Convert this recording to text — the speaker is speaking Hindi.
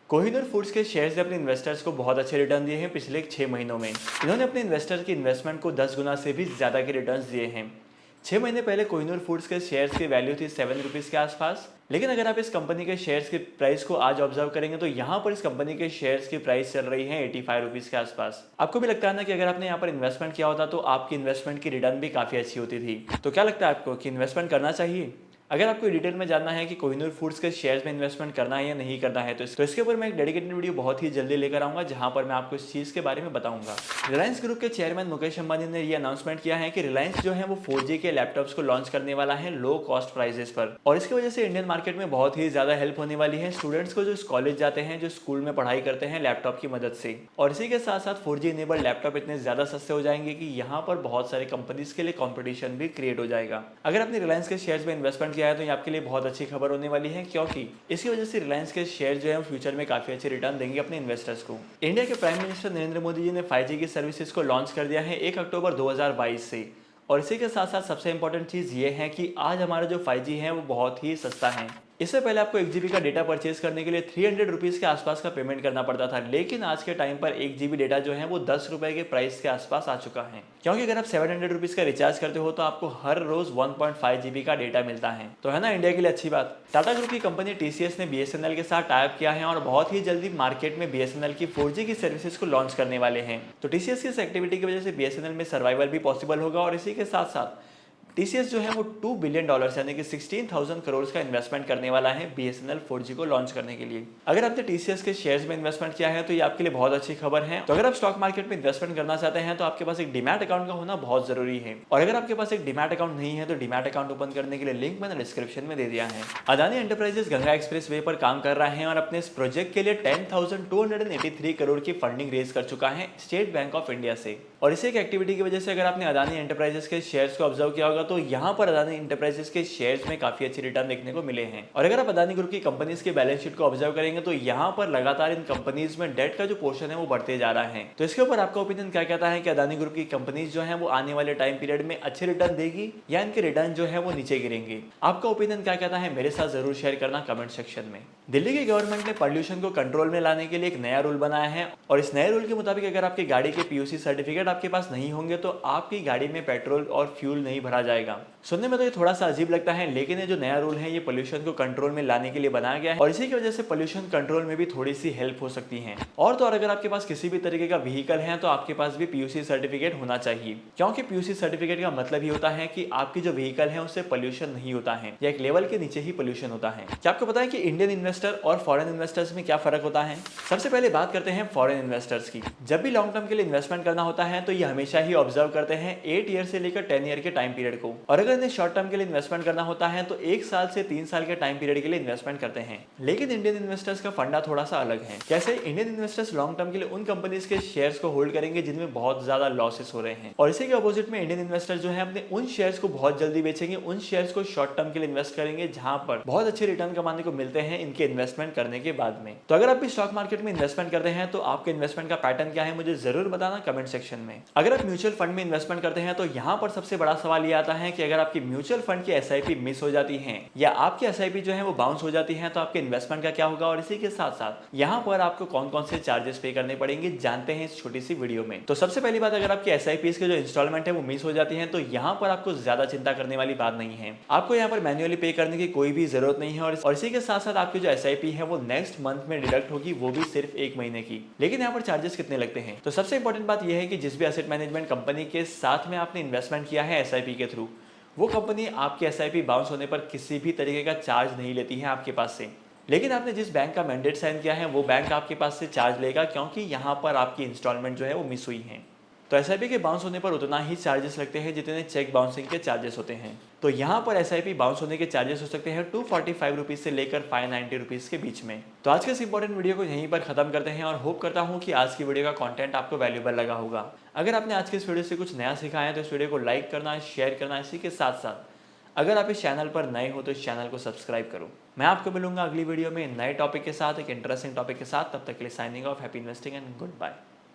कोहिनूर फूड्स के शेयर्स ने अपने इन्वेस्टर्स को बहुत अच्छे रिटर्न दिए हैं पिछले 6 महीनों में। इन्होंने अपने इन्वेस्टर की इन्वेस्टमेंट को 10 गुना से भी ज़्यादा के रिटर्न्स दिए हैं। 6 महीने पहले कोहिनूर फूड्स के शेयर्स की वैल्यू थी 7 रुपीज़ के आसपास। लेकिन अगर आप इस कंपनी के शेयर्स की प्राइस को आज ऑब्जर्व करेंगे तो यहाँ पर इस कंपनी के शेयर्स की प्राइस चल रही है 85 रुपीज़ के आसपास। आपको भी लगता है ना कि अगर आपने यहाँ पर इन्वेस्टमेंट किया होता तो आपकी इन्वेस्टमेंट की रिटर्न भी काफ़ी अच्छी होती थी। तो क्या लगता है आपको कि इन्वेस्टमेंट करना चाहिए? अगर आपको डिटेल में जानना है कि कोहिनूर फूड्स के शेयर्स में इन्वेस्टमेंट करना है या नहीं करना है तो इसके ऊपर मैं एक डेडिकेटेड वीडियो बहुत ही जल्दी लेकर आऊंगा जहां पर मैं आपको इस चीज़ के बारे में बताऊंगा। रिलायंस ग्रुप के चेयरमैन मुकेश अंबानी ने ये अनाउंसमेंट किया है कि रिलायंस जो है वो 4G के लैपटॉप्स को लॉन्च करने वाला है लो कॉस्ट प्राइजेस पर, और इसकी वजह से इंडियन मार्केट में बहुत ही ज़्यादा हेल्प होने वाली है स्टूडेंट्स को जो कॉलेज जाते हैं, जो स्कूल में पढ़ाई करते हैं लैपटॉप की मदद से। और इसी के साथ साथ 4G इनेबल्ड लैपटॉप इतने ज़्यादा सस्ते हो जाएंगे कि यहाँ पर बहुत सारे कंपनीज के लिए कॉम्पिटिशन भी क्रिएट हो जाएगा। अगर आपने रिलायंस के शेयर्स में इन्वेस्टमेंट किया है तो ये आपके लिए बहुत अच्छी खबर होने वाली है, क्योंकि इसकी वजह से रिलायंस के शेयर जो है फ्यूचर में काफी अच्छे रिटर्न देंगे अपने इन्वेस्टर्स को। इंडिया के प्राइम मिनिस्टर नरेंद्र मोदी जी ने 5G की सर्विसेज को लॉन्च कर दिया है 1 अक्टूबर 2022 से। और इसी के साथ साथ सबसे इंपॉर्टेंट चीज़ ये है कि आज हमारा जो 5G है वो बहुत ही सस्ता है। इससे पहले आपको 1 GB का डेटा परचेज करने के लिए 300 रुपीज़ के आसपास का पेमेंट करना पड़ता था, लेकिन आज के टाइम पर 1 GB डेटा जो है वो 10 रुपए के प्राइस के आसपास आ चुका है। क्योंकि अगर आप 700 रुपीज़ का रिचार्ज करते हो तो आपको हर रोज 1.5 GB का डेटा मिलता है। तो है ना इंडिया के लिए अच्छी बात। टाटा ग्रुप की कंपनी TCS ने BSNL के साथ टाइप किया है और बहुत ही जल्दी मार्केट में BSNL की 4G की सर्विसेज को लॉन्च करने वाले हैं। तो TCS की इस एक्टिविटी की वजह से BSNL में सर्वाइवल भी पॉसिबल होगा, और इसी के साथ साथ TCS जो है वो $2 बिलियन यानी कि 16,000 करोड़ का इन्वेस्टमेंट करने वाला है BSNL 4G को लॉन्च करने के लिए। अगर आपने TCS के शेयर्स में इन्वेस्टमेंट किया है तो ये आपके लिए बहुत अच्छी खबर है। तो अगर आप स्टॉक मार्केट में इन्वेस्टमेंट करना चाहते हैं तो आपके पास एक डीमैट अकाउंट का होना बहुत जरूरी है, और अगर आपके पास एक डीमैट अकाउंट नहीं है तो डीमैट अकाउंट ओपन करने के लिए लिंक मैंने डिस्क्रिप्शन में दे दिया है। Adani enterprises Ganga express way पर काम कर रहा है और अपने इस प्रोजेक्ट के लिए 10,283 करोड़ की फंडिंग रेज कर चुका है स्टेट बैंक ऑफ इंडिया से। और इसी एक एक्टिविटी की वजह से अगर आपने अदानी एंटरप्राइजेस के शेयर्स को ऑब्जर्व किया होगा तो यहाँ पर अदानी एंटरप्राइजेस के शेयर्स में काफी अच्छी रिटर्न देखने को मिले हैं। और अगर आप अदानी ग्रुप की कंपनीज के बैलेंस शीट को ऑब्जर्व करेंगे तो यहाँ पर लगातार इन कंपनीज में डेट का जो पोर्शन है वो बढ़ते जा रहा है। तो इसके ऊपर आपका ओपिनियन क्या कहता है कि अदानी ग्रुप की कंपनीज जो है वो आने वाले टाइम पीरियड में अच्छे रिटर्न देगी या इनके रिटर्न जो है वो नीचे गिरेंगे? आपका ओपिनियन क्या कहता है मेरे साथ जरूर शेयर करना कमेंट सेक्शन में। दिल्ली की गवर्नमेंट ने पॉल्यूशन को कंट्रोल में लाने के लिए एक नया रूल बनाया है, और इस नए रूल के मुताबिक अगर आपकी गाड़ी के PUC सर्टिफिकेट आपके पास नहीं होंगे तो आपकी गाड़ी में पेट्रोल और फ्यूल नहीं भरा जाएगा। सुनने में तो ये थोड़ा सा अजीब लगता है, लेकिन ये जो नया रूल है ये पोल्यूशन को कंट्रोल में लाने के लिए बनाया गया है, और इसी की वजह से पोल्यूशन कंट्रोल में भी थोड़ी सी हेल्प हो सकती है। और तो और अगर आपके पास किसी भी तरीके का व्हीकल है तो आपके पास भी PUC सर्टिफिकेट होना चाहिए, क्योंकि PUC सर्टिफिकेट का मतलब ही होता है कि आपकी जो व्हीकल है उससे पोल्यूशन नहीं होता है या एक लेवल के नीचे ही पोल्यूशन होता है। क्या आपको पता है कि इंडियन इन्वेस्टर और फॉरेन इन्वेस्टर्स में क्या फर्क होता है? सबसे पहले बात करते हैं फॉरेन इन्वेस्टर्स की। जब भी लॉन्ग टर्म के लिए इन्वेस्टमेंट करना होता है तो ये हमेशा ही ऑब्जर्व करते हैं 8 ईयर से लेकर 10 ईयर के टाइम पीरियड को, और अगर इन्हें शॉर्ट टर्म के लिए इन्वेस्टमेंट करना होता है तो 1 साल से 3 साल के टाइम पीरियड के लिए इन्वेस्टमेंट करते हैं। लेकिन इंडियन इन्वेस्टर्स का फंडा थोड़ा सा अलग है। कैसे? इंडियन इन्वेस्टर्स लॉन्ग टर्म के लिए उन कंपनीज के शेयर्स को होल्ड करेंगे जिनमें बहुत ज्यादा लॉसेस हो रहे हैं, और इसी के अपोजिट में इंडियन इन्वेस्टर्स जो है अपने उन शेयर्स को बहुत जल्दी बेचेंगे, उन शेयर्स को शॉर्ट टर्म के लिए इन्वेस्ट करेंगे जहां पर बहुत अच्छे रिटर्न कमाने को मिलते हैं इनके इन्वेस्टमेंट करने के बाद में। तो अगर आप भी स्टॉक मार्केट में इन्वेस्टमेंट करते हैं तो आपके इन्वेस्टमेंट का पैटर्न क्या है मुझे जरूर बताना कमेंट सेक्शन में। अगर आप म्यूचुअल फंड में इन्वेस्टमेंट करते हैं तो यहाँ पर सबसे बड़ा सवाल ये आता है कि अगर आपकी म्यूचुअल फंड की SIP मिस हो जाती है या आपकी SIP जो है वो बाउंस हो जाती है तो आपके इन्वेस्टमेंट का क्या होगा, और इसी के साथ साथ यहाँ पर आपको कौन कौन से चार्जेस पे करने पड़ेंगे जानते हैं इस छोटी सी वीडियो में। तो सबसे पहली बात, अगर आपकी SIPs के जो इंस्टॉलमेंट है वो मिस हो जाती है तो यहाँ पर आपको ज्यादा चिंता करने वाली बात नहीं है। आपको यहाँ पर मैन्युअली पे करने की कोई भी जरूरत नहीं है, और इसी के साथ साथ आपकी जो SIP है वो नेक्स्ट मंथ में डिडक्ट होगी, वो भी सिर्फ 1 महीने की। लेकिन यहाँ पर चार्जेस कितने लगते हैं? तो सबसे इंपॉर्टेंट बात यह है कि जिस भी एसेट मैनेजमेंट कंपनी के साथ में आपने इन्वेस्टमेंट किया है SIP के थ्रू, वो कंपनी आपकी SIP बाउंस होने पर किसी भी तरीके का चार्ज नहीं लेती है आपके पास से। लेकिन आपने जिस बैंक का मैंडेट साइन किया है वो बैंक आपके पास से चार्ज लेगा, क्योंकि यहाँ पर आपकी इंस्टॉलमेंट जो है वो मिस हुई है। तो SIP के बाउंस होने पर उतना ही चार्जेस लगते हैं जितने चेक बाउंसिंग के चार्जेस होते हैं। तो यहाँ पर SIP बाउंस होने के चार्जेस हो सकते हैं 245 रुपीज़ से लेकर 590 रुपीज़ के बीच में। तो आज के इस इंपॉर्टेंट वीडियो को यहीं पर खत्म करते हैं, और होप करता हूँ कि आज की वीडियो का कंटेंट आपको वैल्यूएबल लगा होगा। अगर आपने आज के इस वीडियो से कुछ नया सीखा है तो इस वीडियो को लाइक करना, शेयर करना, इसी के साथ साथ अगर आप इस चैनल पर नए हो तो इस चैनल को सब्सक्राइब करो। मैं आपको मिलूंगा अगली वीडियो में नए टॉपिक के साथ, एक इंटरेस्टिंग टॉपिक के साथ। तब तक के लिए signing off, happy investing and good bye.